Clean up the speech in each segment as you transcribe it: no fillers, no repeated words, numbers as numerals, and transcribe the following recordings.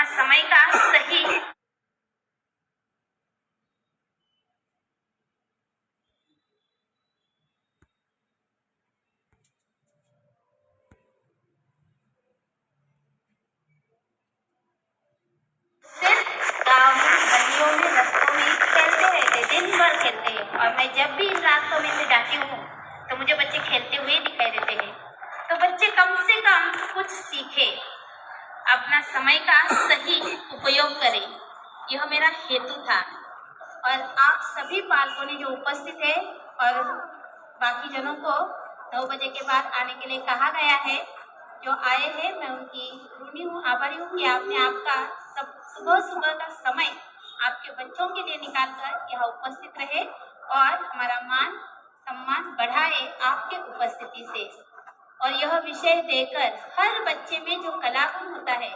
समय का सही सिर्फ गाँव में गलियों में रस्तों में खेलते रहते, दिन भर खेलते हैं। और मैं जब भी इन रास्तों में से जाती हूँ तो मुझे बच्चे खेलते हुए दिखाई देते हैं। तो बच्चे कम से कम कुछ सीखे, अपना समय का सही उपयोग करें, यह मेरा हेतु था। और आप सभी पालकों ने जो उपस्थित है और बाकी जनों को 9 बजे के बाद आने के लिए कहा गया है, जो आए हैं, मैं उनकी ऋणी हूँ, आभारी हूँ कि आपने आपका सब सुबह सुबह का समय आपके बच्चों के लिए निकाल कर यहाँ उपस्थित रहे और हमारा मान सम्मान बढ़ाए आपके उपस्थिति से। और यह विषय देकर हर बच्चे में जो कला गुण होता है,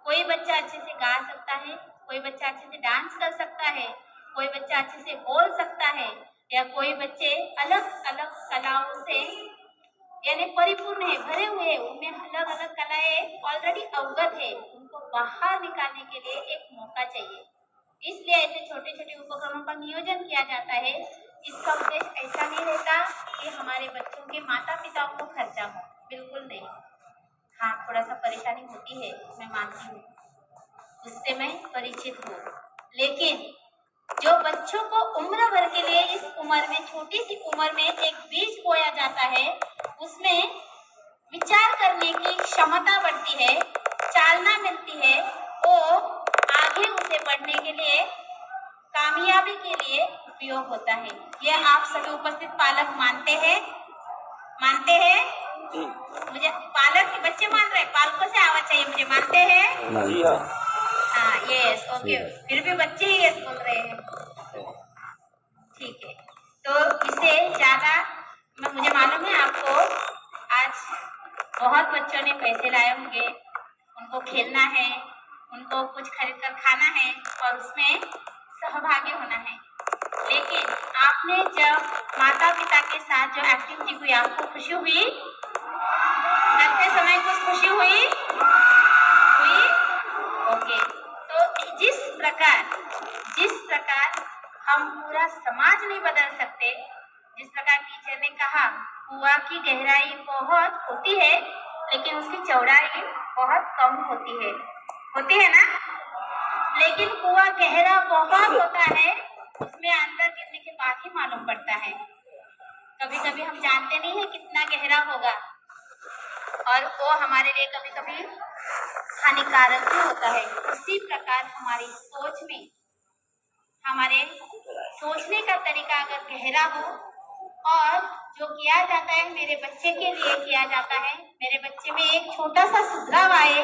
कोई बच्चा अच्छे से गा सकता है, कोई बच्चा अच्छे से डांस कर सकता है, कोई बच्चा अच्छे से बोल सकता है, या कोई बच्चे अलग अलग कलाओं से यानी परिपूर्ण है, भरे हुए, उनमें अलग अलग कलाएं ऑलरेडी अवगत है, उनको बाहर निकालने के लिए एक मौका चाहिए। इसलिए ऐसे छोटे छोटे उपक्रमों का नियोजन किया जाता है। इसका उद्देश्य ऐसा नहीं रहता कि हमारे बच्चों के माता पिताओं को खर्चा हो, बिल्कुल नहीं। हाँ, थोड़ा सा परेशानी होती है, मैं मानती हूँ, उससे मैं परिचित हूँ। लेकिन जो बच्चों को उम्र भर के लिए इस उम्र में, छोटी सी उम्र में एक बीज बोया जाता है, उसमें विचार करने की क्षमता बढ़ती है, चालना मिलती है, वो आगे उसे बढ़ने के लिए, कामयाबी के लिए उपयोग होता है। यह आप सभी उपस्थित पालक मानते हैं? मानते हैं? मुझे पालक के बच्चे मान रहे हैं, पालकों से आवाज चाहिए मुझे, मानते हैं? जी हाँ। हाँ, यस, ओके। फिर भी बच्चे ही यस बोल रहे हैं, ठीक है। तो इससे ज्यादा मुझे मालूम है आपको आज बहुत बच्चों ने पैसे लाए होंगे, उनको खेलना है, उनको कुछ खरीद कर खाना है और उसमें सहभागी होना है। लेकिन आपने जब माता पिता के साथ जो एक्टिविटी हुई, आपको खुशी हुई? करते समय कुछ खुशी हुई? ओके। तो जिस प्रकार हम पूरा समाज नहीं बदल सकते, जिस प्रकार टीचर ने कहा कुआं की गहराई बहुत होती है लेकिन उसकी चौड़ाई बहुत कम होती है ना? लेकिन कुआं गहरा बहुत होता है, उसमें अंदर गिरने के बाद ही मालूम पड़ता है। कभी कभी हम जानते नहीं है कितना गहरा होगा और वो हमारे लिए कभी कभी हानिकारक भी होता है। उसी प्रकार हमारी सोच में, हमारे सोचने का तरीका अगर गहरा हो और जो किया जाता है मेरे बच्चे के लिए किया जाता है, मेरे बच्चे में एक छोटा सा सुधार आए,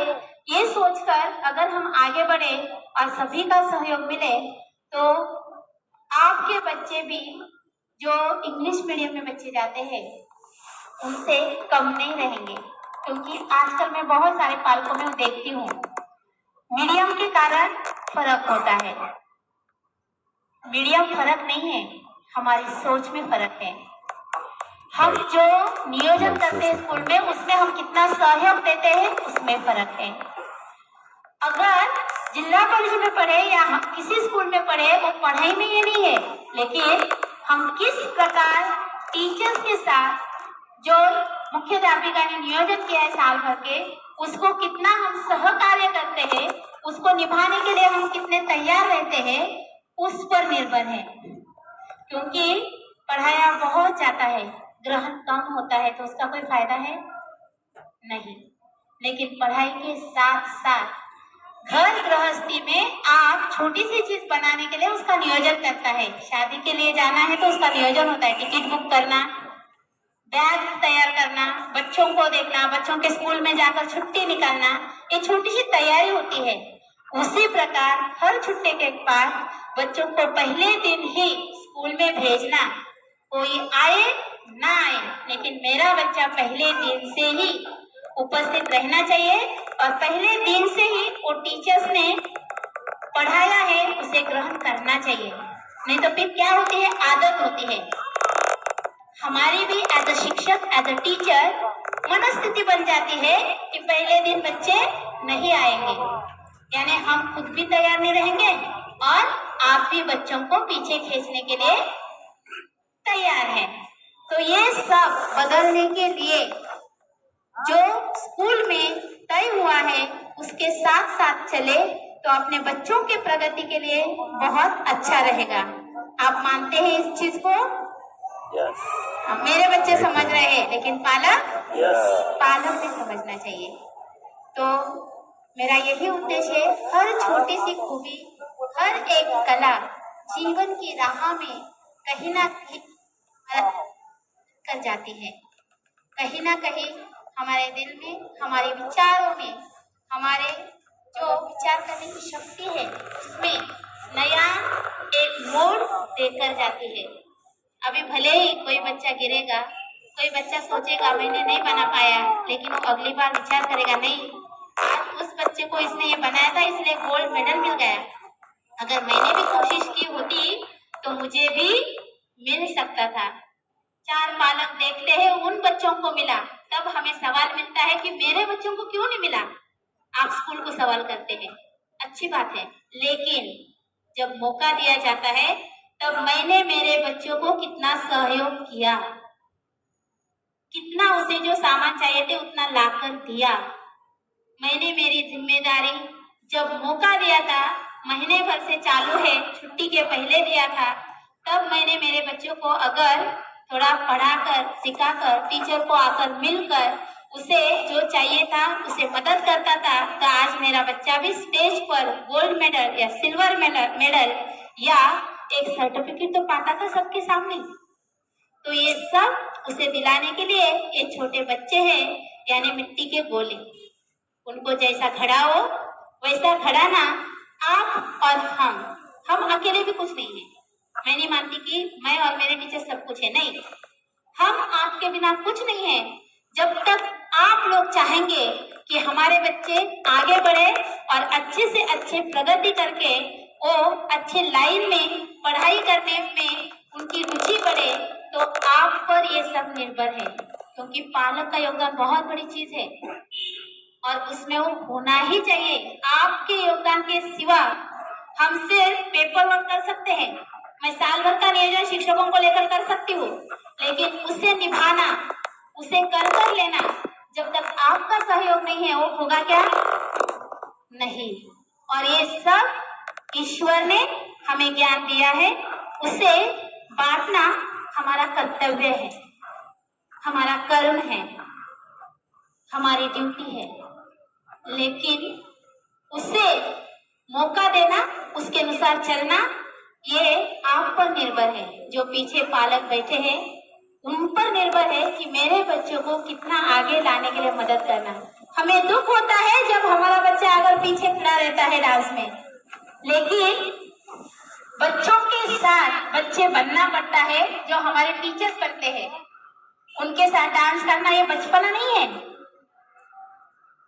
ये सोचकर अगर हम आगे बढ़े और सभी का सहयोग मिले, तो आपके बच्चे भी जो इंग्लिश मीडियम में बच्चे जाते हैं उनसे कम नहीं रहेंगे। क्योंकि आजकल मैं बहुत सारे पालकों में देखती हूँ, मीडियम के कारण फर्क होता है। मीडियम फर्क नहीं है, हमारी सोच में फर्क है। हम जो नियोजन करते हैं स्कूल में, उसमें हम कितना सहयोग देते हैं, उसमें फर्क है। अगर जिला परिषद में पढ़े या हम किसी स्कूल में पढ़े, वो पढ़ाई में ये नहीं है, लेकिन हम किस प्रकार टीचर्स के साथ जो मुख्याध्यापिका ने नियोजन किया है साल भर के, उसको कितना हम सहकार्य करते हैं, उसको निभाने के लिए हम कितने तैयार रहते हैं, उस पर निर्भर है। क्योंकि पढ़ाया बहुत जाता है, ग्रहण कम होता है, तो उसका कोई फायदा है नहीं। लेकिन पढ़ाई के साथ साथ घर गृहस्थी में आप छोटी सी चीज बनाने के लिए उसका नियोजन करता है। शादी के लिए जाना है तो उसका नियोजन होता है, टिकट बुक करना, बैग तैयार करना, बच्चों को देखना, बच्चों के स्कूल में जाकर छुट्टी निकालना, ये छोटी सी तैयारी होती है। उसी प्रकार हर छुट्टी के बाद बच्चों को पहले दिन ही स्कूल में भेजना, कोई आए ना आए, लेकिन मेरा बच्चा पहले दिन से ही उपस्थित रहना चाहिए और पहले दिन से ही वो टीचर्स ने पढ़ाया है उसे ग्रहण करना चाहिए। नहीं तो फिर क्या होती है, आदत होती है। हमारी भी एज अ शिक्षक, एज अ टीचर मनस्थिति बन जाती है कि पहले दिन बच्चे नहीं आएंगे, यानी हम खुद भी तैयार नहीं रहेंगे और आप भी बच्चों को पीछे खींचने के लिए तैयार हैं। तो ये सब बदलने के लिए जो स्कूल में तय हुआ है उसके साथ साथ चले तो अपने बच्चों के प्रगति के लिए बहुत अच्छा रहेगा। आप मानते हैं इस चीज को? Yes. मेरे बच्चे समझ रहे हैं, लेकिन पालक Yes. भी समझना चाहिए। तो मेरा यही उद्देश्य है, हर छोटी सी खूबी, हर एक कला जीवन की राह में कहीं ना कहीं कर जाती है। कहीं ना कहीं हमारे दिल में, हमारे विचारों में, हमारे जो विचार करने की शक्ति है उसमें नया एक मोड़ देकर जाती है। अभी भले ही कोई बच्चा गिरेगा, कोई बच्चा सोचेगा मैंने नहीं बना पाया, लेकिन वो अगली बार विचार करेगा नहीं, आज उस बच्चे को इसने ये बनाया था इसलिए गोल्ड मेडल मिल गया, अगर मैंने भी कोशिश की होती तो मुझे भी मिल सकता था। चार पालक देखते हैं उन बच्चों को मिला, तब हमें सवाल मिलता है कि मेरे बच्चों को क्यों नहीं मिला। आप स्कूल को सवाल करते हैं, अच्छी बात है, लेकिन जब मौका दिया जाता है तब मैंने मेरे बच्चों को कितना सहयोग किया, कितना उसे जो सामान चाहिए थे उतना लाकर दिया। मैंने मेरी जिम्मेदारी जब मौका दिया था, महीने भर से चालू है, छुट्टी के पहले दिया था, तब मैंने मेरे बच्चों को अगर थोड़ा पढ़ाकर, सिखाकर, टीचर को आकर मिलकर उसे जो चाहिए था उसे मदद करता था, तो आज मेरा बच्चा भी स्टेज पर गोल्ड मेडल या सिल्वर मेडल या एक सर्टिफिकेट तो पाता था सबके सामने। तो ये सब उसे दिलाने के लिए ये छोटे बच्चे हैं, यानी मिट्टी के गोले, उनको जैसा खड़ा हो वैसा खड़ा ना आप और हम अकेले भी कुछ नहीं है। मैं नहीं मानती कि मैं और मेरे टीचर सब कुछ है, नहीं, हम आपके बिना कुछ नहीं है। जब तक आप लोग चाहेंगे कि हमारे बच्चे आगे बढ़े और अच्छे से अच्छे प्रगति करके वो अच्छे लाइन में पढ़ाई करने में उनकी रुचि बढ़े, तो आप पर ये सब निर्भर है, क्योंकि पालक का योगदान बहुत बड़ी चीज है और उसमें वो होना ही चाहिए। आपके योगदान के सिवा हम सिर्फ पेपर वर्क कर सकते हैं, मैं साल भर का नियोजन शिक्षकों को लेकर कर सकती हूँ, लेकिन उसे निभाना, उसे कर लेना, जब तक आपका सहयोग नहीं है वो होगा क्या? नहीं। और ये सब ईश्वर ने हमें ज्ञान दिया है, उसे बांटना हमारा कर्तव्य है, हमारा कर्म है, हमारी ड्यूटी है, लेकिन उसे मौका देना, उसके अनुसार चलना, ये आप पर निर्भर है। जो पीछे पालक बैठे हैं उन पर निर्भर है कि मेरे बच्चों को कितना आगे लाने के लिए मदद करना। हमें दुख होता है जब हमारा बच्चा अगर पीछे खड़ा रहता है डांस में, लेकिन बच्चों के साथ बच्चे बनना पड़ता है, जो हमारे टीचर्स बनते हैं उनके साथ डांस करना ये बचपना नहीं है।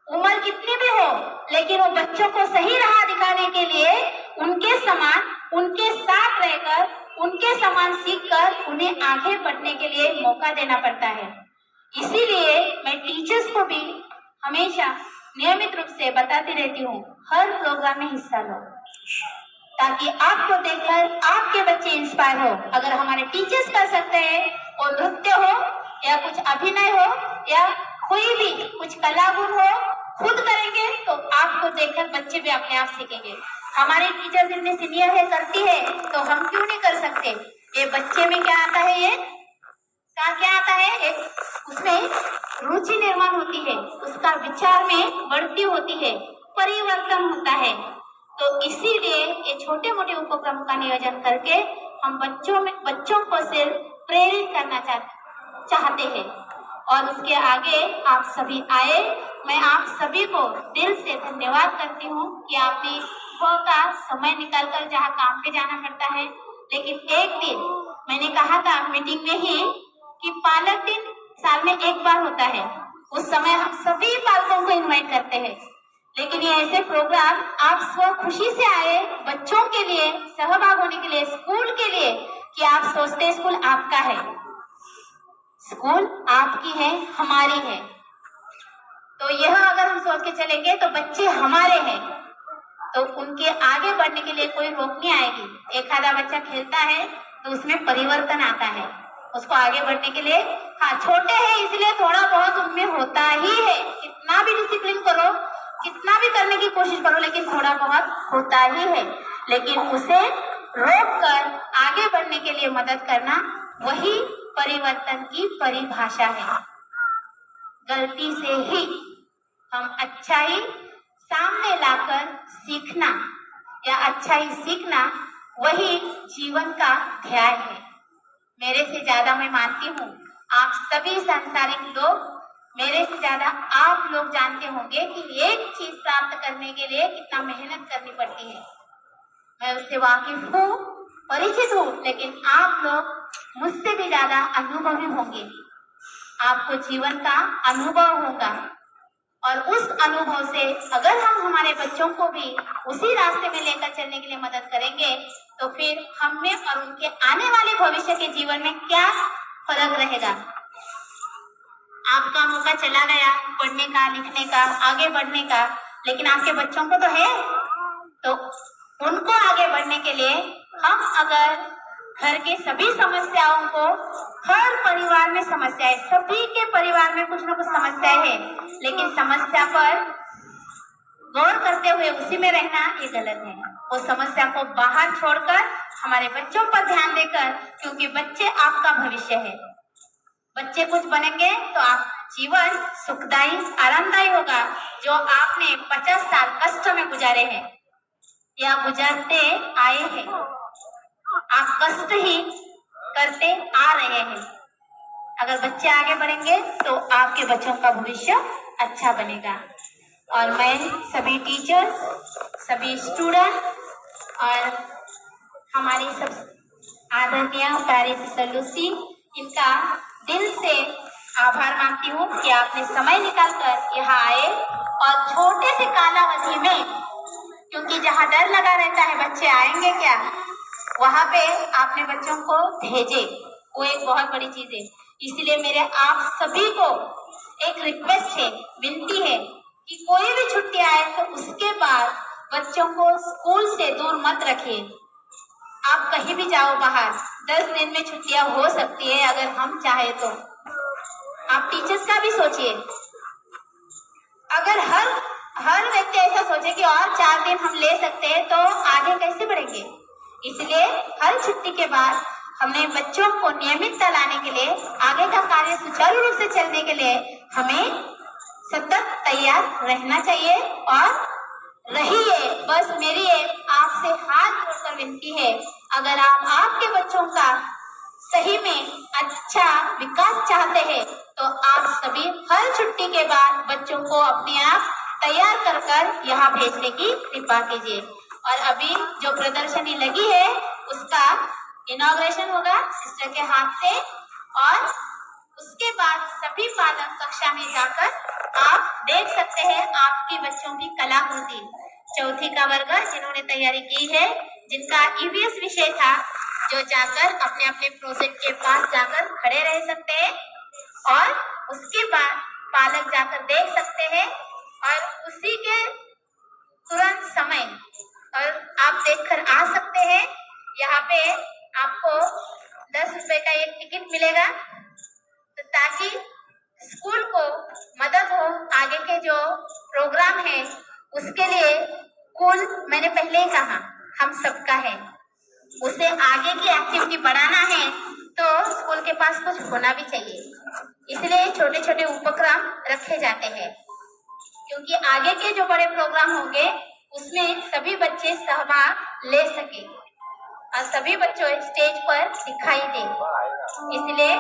उम्र कितनी भी हो, लेकिन वो बच्चों को सही राह दिखाने के लिए उनके समान, उनके साथ रहकर, उनके समान सीखकर उन्हें आगे बढ़ने के लिए मौका देना पड़ता है। इसीलिए मैं टीचर्स को भी हमेशा नियमित रूप से बताती रहती हूँ, हर प्रोग्राम में हिस्सा लो, ताकि आपको देखकर आपके बच्चे इंस्पायर हो। अगर हमारे टीचर्स कर सकते हैं, और नृत्य हो या कुछ अभिनय हो या कोई भी कुछ कला गुण हो, खुद करेंगे तो आपको देखकर बच्चे भी अपने आप सीखेंगे। हमारे टीचर्स इतने सीनियर है, करती है, तो हम क्यों नहीं कर सकते? ये बच्चे में क्या आता है, ये क्या आता है, एक उसमें रुचि निर्माण होती है, उसका विचार में बढ़ती होती है, परिवर्तन होता है। तो इसीलिए ये छोटे मोटे उपक्रम का नियोजन करके हम बच्चों को सिर्फ प्रेरित करना चाहते हैं। और उसके आगे आप सभी आए, मैं आप सभी को दिल से धन्यवाद करती हूँ कि आपने सुबह का समय निकालकर, जहाँ काम पे जाना पड़ता है, लेकिन एक दिन मैंने कहा था मीटिंग में ही कि पालक दिन साल में एक बार होता है, उस समय हम सभी पालकों को इनवाइट करते हैं, लेकिन ये ऐसे प्रोग्राम आप स्व खुशी से आए, बच्चों के लिए सहभाग होने के लिए, स्कूल के लिए, कि आप सोचते स्कूल आपका है, स्कूल आपकी है, हमारी है। तो यह अगर हम सोच के चलेंगे तो बच्चे हमारे हैं, तो उनके आगे बढ़ने के लिए कोई रोक नहीं आएगी। एक आधा बच्चा खेलता है तो उसमें परिवर्तन आता है, उसको आगे बढ़ने के लिए। हाँ, छोटे हैं इसलिए थोड़ा बहुत उनमें होता ही है, कितना भी डिसिप्लिन करो, कितना भी करने की कोशिश करो, लेकिन थोड़ा बहुत होता ही है। लेकिन उसे रोक कर आगे बढ़ने के लिए मदद करना, वही परिवर्तन की परिभाषा है। गलती से ही हम अच्छाई सामने लाकर सीखना या अच्छाई सीखना, वही जीवन का ध्येय है। मेरे से ज्यादा मैं मानती हूँ आप सभी सांसारिक लोग, मेरे से ज्यादा आप लोग जानते होंगे कि एक चीज प्राप्त करने के लिए कितना मेहनत करनी पड़ती है। मैं उससे वाकिफ हूँ, परिचित हूँ, लेकिन आप लोग मुझसे भी ज्यादा अनुभवी होंगे। आपको जीवन का अनुभव होगा और उस अनुभव से अगर हम हमारे बच्चों को भी उसी रास्ते में लेकर चलने के लिए मदद करेंगे, तो फिर हम में और उनके आने वाले भविष्य के जीवन में क्या फर्क रहेगा। आपका मौका चला गया पढ़ने का, लिखने का, आगे बढ़ने का, लेकिन आपके बच्चों को तो है। तो उनको आगे बढ़ने के लिए हम अगर घर के सभी समस्याओं को, हर परिवार में समस्या है, सभी के परिवार में कुछ ना कुछ समस्या है, लेकिन समस्या पर गौर करते हुए उसी में रहना ये गलत है। वो समस्या को बाहर छोड़कर हमारे बच्चों पर ध्यान देकर, क्योंकि बच्चे आपका भविष्य है। बच्चे कुछ बनेंगे तो आप जीवन सुखदायी, आरामदायी होगा। जो आपने 50 साल कष्ट में गुजारे हैं या गुजारते आए हैं, आप कष्ट ही करते आ रहे हैं। अगर बच्चे आगे बढ़ेंगे तो आपके बच्चों का भविष्य अच्छा बनेगा। और मैं सभी टीचर्स, सभी स्टूडेंट और हमारी सब आदरणीय प्यारी सिस्टर लूसी, इनका दिल से आभार मानती हूँ कि आपने समय निकालकर यहाँ आए और छोटे से कालावधि में, क्योंकि जहाँ डर लगा रहता है बच्चे आएंगे क्या, वहाँ पे आपने बच्चों को भेजे, वो एक बहुत बड़ी चीज है। इसलिए मेरे आप सभी को एक रिक्वेस्ट है, विनती है कि कोई भी छुट्टी आए तो उसके बाद बच्चों को स्कूल से दूर मत रखिए। आप कहीं भी जाओ बाहर, 10 दिन में छुट्टियां हो सकती है अगर हम चाहे तो। आप टीचर्स का भी सोचिए, अगर हर व्यक्ति ऐसा सोचे कि और 4 दिन हम ले सकते हैं तो आगे कैसे बढ़ेंगे। इसलिए हर छुट्टी के बाद हमें बच्चों को नियमितता लाने के लिए, आगे का कार्य सुचारू रूप से चलने के लिए हमें सतत तैयार रहना चाहिए और रहिए। बस मेरी आपसे हाथ जोड़कर विनती है, अगर आप आपके बच्चों का सही में अच्छा विकास चाहते हैं तो आप सभी हर छुट्टी के बाद बच्चों को अपने आप तैयार कर यहाँ भेजने की कृपा कीजिए। और अभी जो प्रदर्शनी लगी है उसका इनॉग्रेशन होगा सिस्टर के हाथ से, और उसके बाद सभी पालक कक्षा में जाकर आप देख सकते हैं आपके बच्चों की कलाकृति। चौथी का वर्ग जिन्होंने तैयारी की है, जिनका ईवीएस विषय था, जो जाकर अपने अपने प्रोजेक्ट के पास जाकर खड़े रह सकते हैं और उसके बाद पालक जाकर देख सकते हैं और उसी के तुरंत समय और आप देखकर आ सकते हैं। यहाँ पे आपको 10 रुपए का एक टिकट मिलेगा, तो ताकि स्कूल को मदद हो आगे के जो प्रोग्राम है उसके लिए। स्कूल मैंने पहले ही कहा हम सबका है, उसे आगे की एक्टिविटी बढ़ाना है तो स्कूल के पास कुछ होना भी चाहिए। इसलिए छोटे छोटे उपक्रम रखे जाते हैं, क्योंकि आगे के जो बड़े प्रोग्राम होंगे उसमें सभी बच्चे सहभाग ले सके और सभी बच्चों स्टेज पर दिखाई दे। इसलिए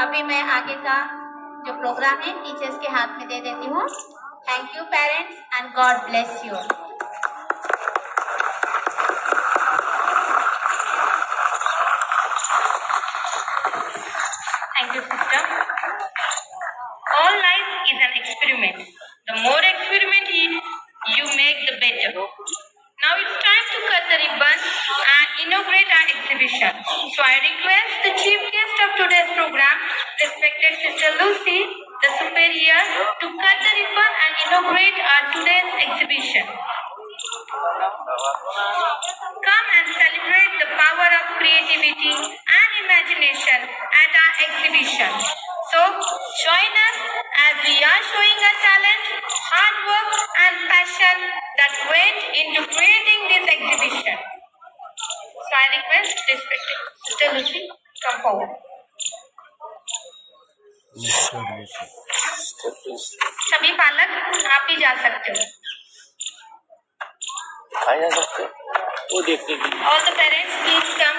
अभी मैं आगे का जो प्रोग्राम है टीचर्स के हाथ में दे देती हूँ। Thank you parents and God bless you. Thank you, sister. All life is an experiment. The more experiment you make, the better. Now it's time to cut the ribbon and inaugurate our exhibition. So I request the chief guest of today's program, respected Sister Lucy, the superior, to cut the ribbon and inaugurate our today's exhibition. dedication that went into creating this exhibition. So I request respected Sister Lucy, come forward. सभी पालक आप भी जा सकते हो. आ जा सकते हो वो देखने के लिए. All the parents, please come.